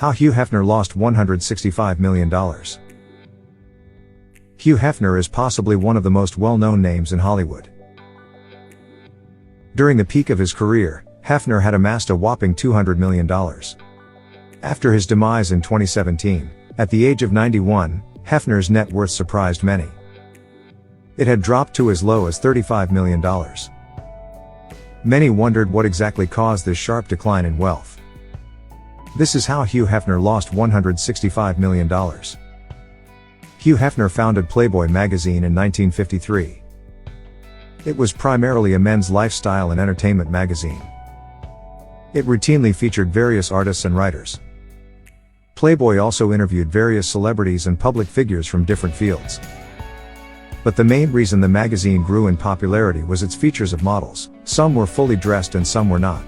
How Hugh Hefner lost $165 million. Hugh Hefner is possibly one of the most well-known names in Hollywood. During the peak of his career, Hefner had amassed a whopping $200 million. After his demise in 2017, at the age of 91, Hefner's net worth surprised many. It had dropped to as low as $35 million. Many wondered what exactly caused this sharp decline in wealth. This is how Hugh Hefner lost $165 million. Hugh Hefner founded Playboy magazine in 1953. It was primarily a men's lifestyle and entertainment magazine. It routinely featured various artists and writers. Playboy also interviewed various celebrities and public figures from different fields. But the main reason the magazine grew in popularity was its features of models. Some were fully dressed and some were not.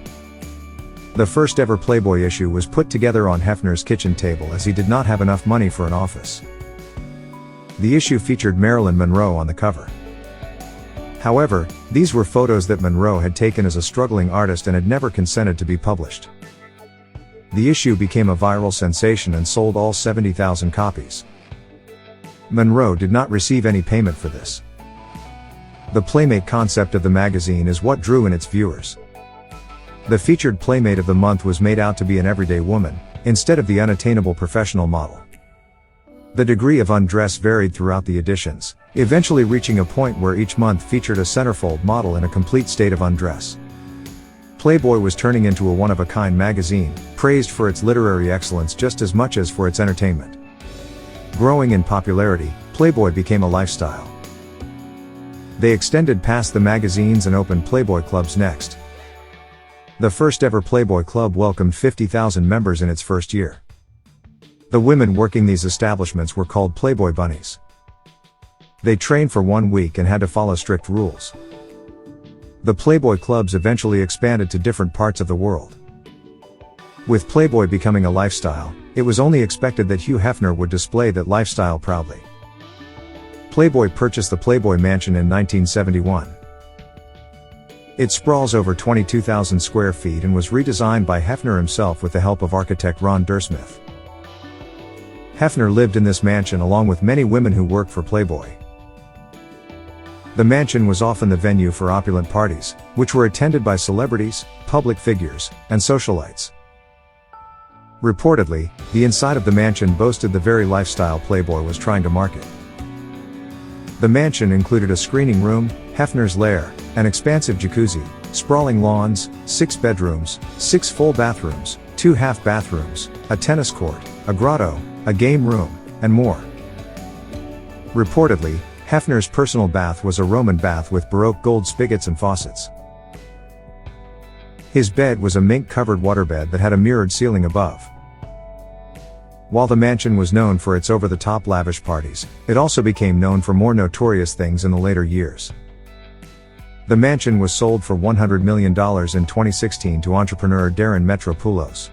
The first ever Playboy issue was put together on Hefner's kitchen table as he did not have enough money for an office. The issue featured Marilyn Monroe on the cover. However, these were photos that Monroe had taken as a struggling artist and had never consented to be published. The issue became a viral sensation and sold all 70,000 copies. Monroe did not receive any payment for this. The Playmate concept of the magazine is what drew in its viewers. The featured Playmate of the month was made out to be an everyday woman, instead of the unattainable professional model. The degree of undress varied throughout the editions, eventually reaching a point where each month featured a centerfold model in a complete state of undress. Playboy was turning into a one-of-a-kind magazine, praised for its literary excellence just as much as for its entertainment. Growing in popularity, Playboy became a lifestyle. They extended past the magazines and opened Playboy clubs next. The first ever Playboy club welcomed 50,000 members in its first year. The women working these establishments were called Playboy bunnies. They trained for 1 week and had to follow strict rules. The Playboy clubs eventually expanded to different parts of the world. With Playboy becoming a lifestyle, it was only expected that Hugh Hefner would display that lifestyle proudly. Playboy purchased the Playboy Mansion in 1971. It sprawls over 22,000 square feet and was redesigned by Hefner himself with the help of architect Ron Dursmith. Hefner lived in this mansion along with many women who worked for Playboy. The mansion was often the venue for opulent parties, which were attended by celebrities, public figures, and socialites. Reportedly, the inside of the mansion boasted the very lifestyle Playboy was trying to market. The mansion included a screening room, Hefner's lair, an expansive jacuzzi, sprawling lawns, 6 bedrooms, 6 full bathrooms, 2 half bathrooms, a tennis court, a grotto, a game room, and more. Reportedly, Hefner's personal bath was a Roman bath with Baroque gold spigots and faucets. His bed was a mink-covered waterbed that had a mirrored ceiling above. While the mansion was known for its over-the-top lavish parties, it also became known for more notorious things in the later years. The mansion was sold for $100 million in 2016 to entrepreneur Darren Metropoulos.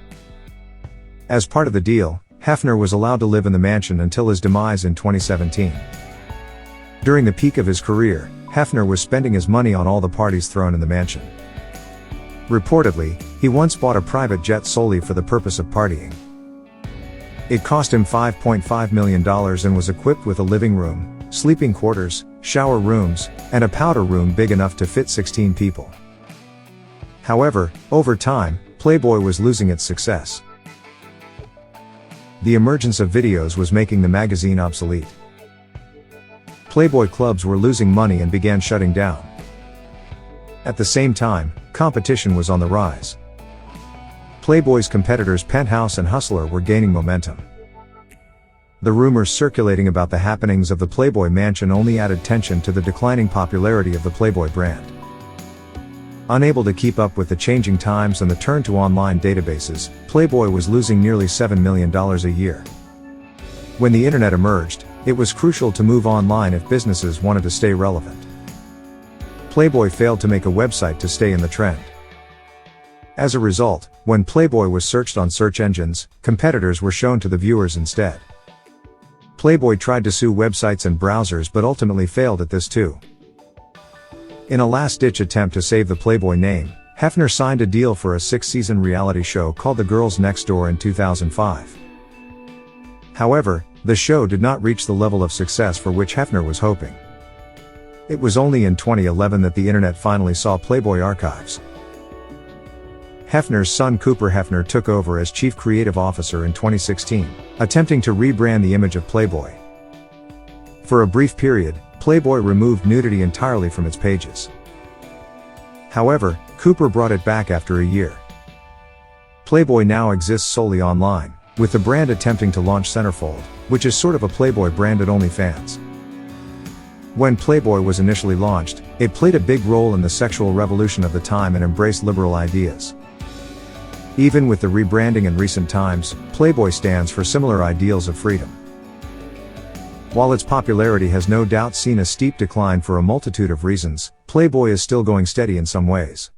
As part of the deal, Hefner was allowed to live in the mansion until his demise in 2017. During the peak of his career, Hefner was spending his money on all the parties thrown in the mansion. Reportedly, he once bought a private jet solely for the purpose of partying. It cost him $5.5 million and was equipped with a living room, sleeping quarters, shower rooms, and a powder room big enough to fit 16 people. However, over time, Playboy was losing its success. The emergence of videos was making the magazine obsolete. Playboy clubs were losing money and began shutting down. At the same time, competition was on the rise. Playboy's competitors Penthouse and Hustler were gaining momentum. The rumors circulating about the happenings of the Playboy Mansion only added tension to the declining popularity of the Playboy brand. Unable to keep up with the changing times and the turn to online databases, Playboy was losing nearly $7 million a year. When the internet emerged, it was crucial to move online if businesses wanted to stay relevant. Playboy failed to make a website to stay in the trend. As a result, when Playboy was searched on search engines, competitors were shown to the viewers instead. Playboy tried to sue websites and browsers but ultimately failed at this too. In a last-ditch attempt to save the Playboy name, Hefner signed a deal for a 6-season reality show called The Girls Next Door in 2005. However, the show did not reach the level of success for which Hefner was hoping. It was only in 2011 that the internet finally saw Playboy archives. Hefner's son Cooper Hefner took over as chief creative officer in 2016, attempting to rebrand the image of Playboy. For a brief period, Playboy removed nudity entirely from its pages. However, Cooper brought it back after a year. Playboy now exists solely online, with the brand attempting to launch Centerfold, which is sort of a Playboy branded OnlyFans. When Playboy was initially launched, it played a big role in the sexual revolution of the time and embraced liberal ideas. Even with the rebranding in recent times, Playboy stands for similar ideals of freedom. While its popularity has no doubt seen a steep decline for a multitude of reasons, Playboy is still going steady in some ways.